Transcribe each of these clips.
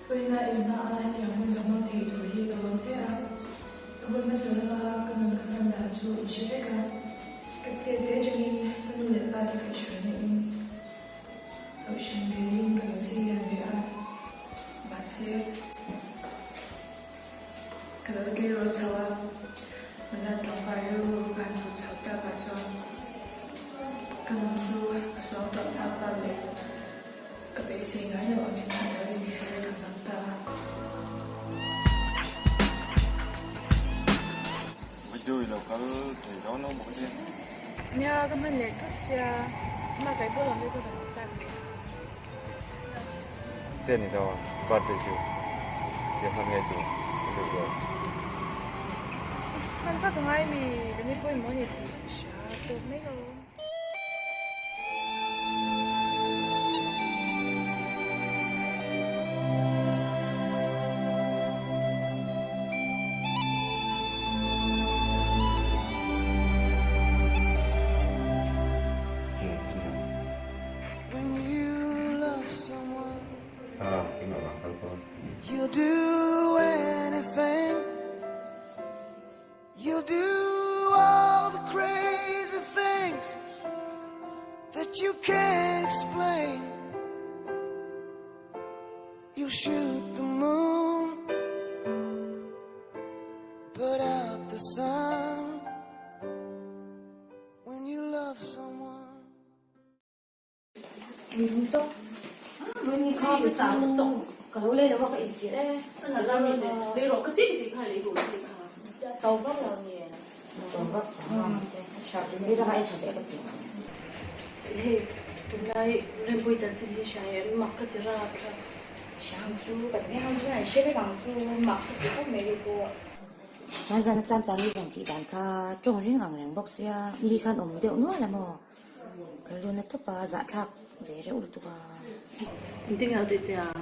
When I am not, I am not to heal on air. When my son can dance to Shireka, Captain Dejanin, and let that in Ocean Being, can see and they are. Masih kalau dia rocawa, mana terpayu kan rocawa macam kalau su asal tak apa le, kebesi ngaya orang yang ada di hari kamanta. Bây giờ kalau thấy đó nó một cái. Nhà cái mình lấy thuốc xe, mà cái bữa làm cái tôi làm sao? Tên này đâu? Bắt được chưa? Giờ hàng ngày chưa? Được rồi. Mình phát cái ngày mình cái bữa mình đi tôi mấy cái. You'll do anything. You'll do all the crazy things that you can't explain. You'll shoot the moon, put out the sun when you love someone. Cái lối lên nó có cái gì đấy, là ra mình để rồi cái gì thì phải lấy đủ thì cả. tàu gấp là gì, tàu gấp chẳng sẽ chặt đi ra hay chặt cái gì. Hey, tụi này lên bây giờ chỉ xài mặc cái gì ra thôi. Sáng chú cái này không phải xếp cái bằng chú mặc cái không mấy cái. Bây giờ nó chăm chăm đi bằng thì bạn cả trồng riêng hàng rừng bốc xia, đi khăn ổn điệu nữa là mà cái luôn nó thấp à dạ tháp để rồi tụi bà. Tính nào tụi cha.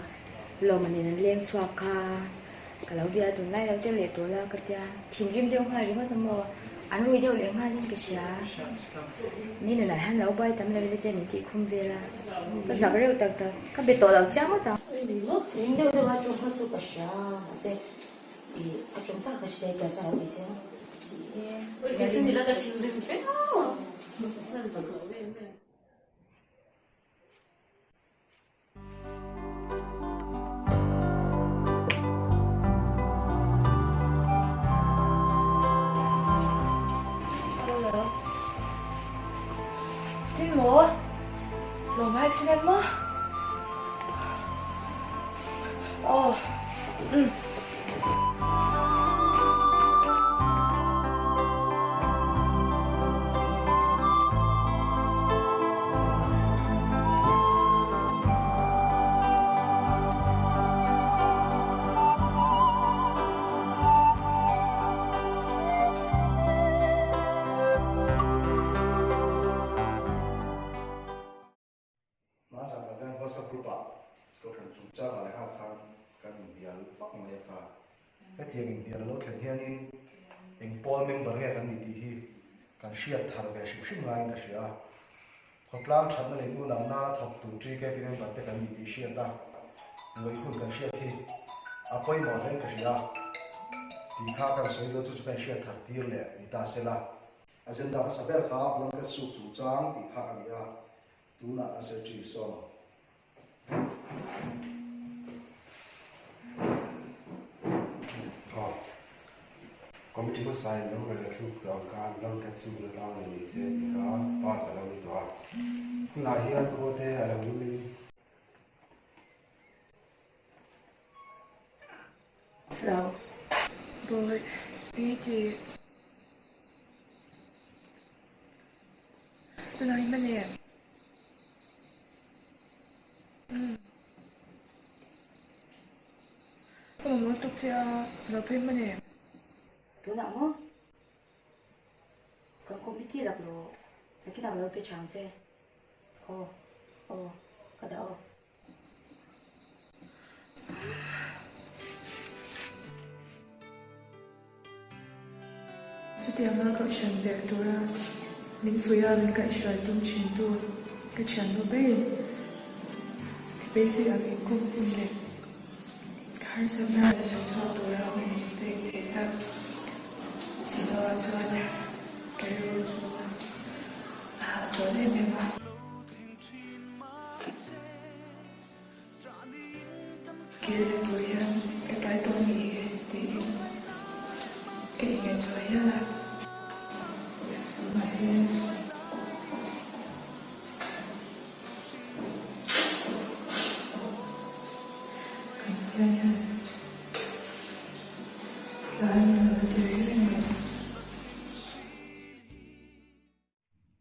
Lo mà nên lên xoa ca, cái lâu bia tụi này lâu tiền lệ tụi là cái tia, thiên kim tiêu hoa rồi hết tầm mò, anh nuôi tiêu lệ hoa trên cái xia, nên là hắn lâu bay tầm này bây giờ mình thì không về là, cái giặc rêu tật tật, cái bê tổ đầu chém hết đó. Thiên tiêu tiêu hoa trồng hoa trồng cái xia, mà sẽ bị trồng ta cái xia cái sao vậy chứ? Cái chân thì là cái chân đừng phết đó, nó giặc lỗ lên cái. 뭐? 너무 핵심했나? cái tiếng India là lúc hiện hiện in Paul member nghe cái gì thì cái share thằng về ship line cái share hoặc làm chắn là những nào na thọc tụ truy cái member cái gì thì share ta người cũng cái share thì à quay mỏ lên cái share thì khác cái số đó chúng ta share thằng tiêu lệ người ta sẽ là agenda cái sắp xếp khác làm cái số chủ张thì khác cái à tu na sẽ chỉ số committee was fine. No one let look down. Can't long can soon the down and he said, "Can't pass along the door." Like here, go there. I will. Hello, boy. Ini Từ nào bên này? muốn tục chia giờ phim bên này. Tôi nào mà còn không biết gì đặc lộ cái nào là cái chàng chơi cái đó Cho tiền mà cậu chẳng đẹp tôi ra mình phải ra bên cạnh trời tung chính tôi cái chẳng nó bên thì bây giờ cái công việc này Harsana is also around me, big data. Sino Azona, Keruzuma, Azona Mema. Kiri Dorian, Katai Tony, the Getting Toya, Masin.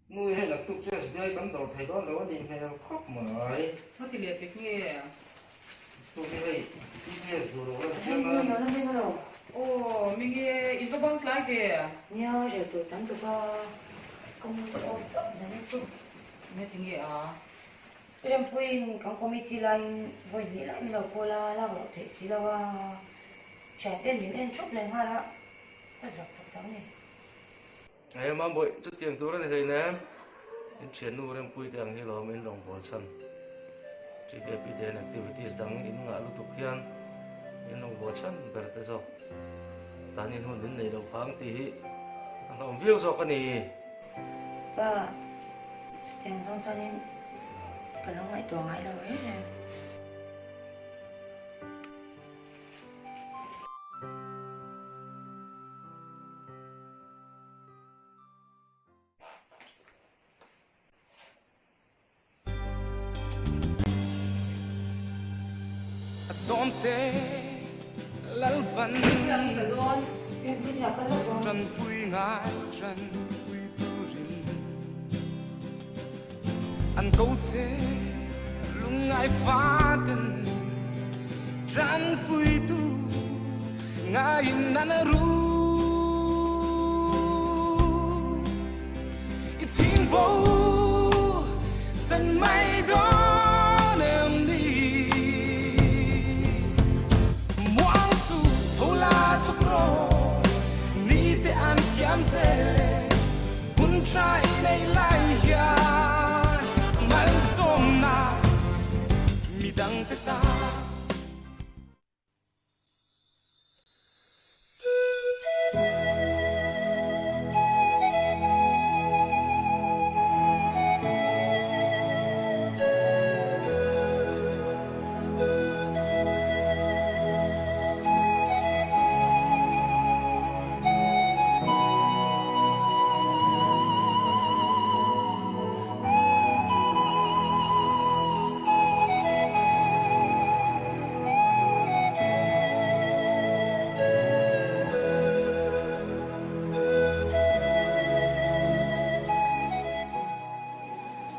Nuôi hay là tục chơi đây cắm đầu thầy đó là đi hay là khóc mà ấy Nó thì liệt việc nghe. tôi cái này cái gì rồi đó Em mua nó mới bắt đầu. Ồ, mình nghe ít có băng lại kìa. Nhớ rồi tụi tắm tụi có công ty ô tô ra đến chút. Nghe thì nghe à. Em quên công committee line với gì lại mình đâu cô là bảo thể xí đâu trả tiền đến em chút lên hoa đó. Ta giật thật tao này. Ngày mà bội chút tiền tôi này thấy nè, em chuyển nuôi em quy tiền thì lo mình đồng bộ chân, chỉ để bị đèn activities đăng in ngã lúc tục kian, in đồng bộ chân bật tới rồi, ta nên hôn đến này đâu phang tí, anh làm việc rồi cái này. Và tiền không sao nên cái nó ngoại tuồng ai đâu hết rồi. Xóm xe lal bắn Em biết là cái lúc đó trần quy ngại trần quy tu rin ăn câu xe lung ngại phá tên trần quy tu ngại nan ru it's in bow sân mai đó em đi kiam sele kun trai nei lai ya mal som na mi dang te ta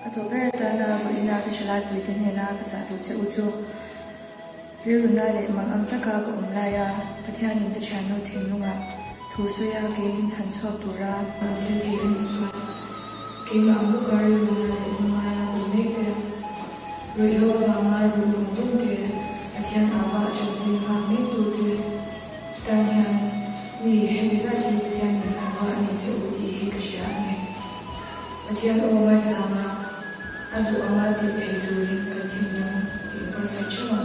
October tana bu ina ka chalai bu tin hena ka cha tu che uchu riu na le mang ang ta ka ko la ya pathian in ta chan no thin lunga thu su ya ke in chan chho tu ra ma ni thi in su ke ma bu ka riu na le ma ya bu ne ke riu ma ma ru lu ke pathian a ba chan ni ma me tu ke ta nya ni he za ji pathian na ba ni che u ti hi ka sha ne pathian o ma cha ma Ando amal di kay duling ka tinong, di ba sa chuma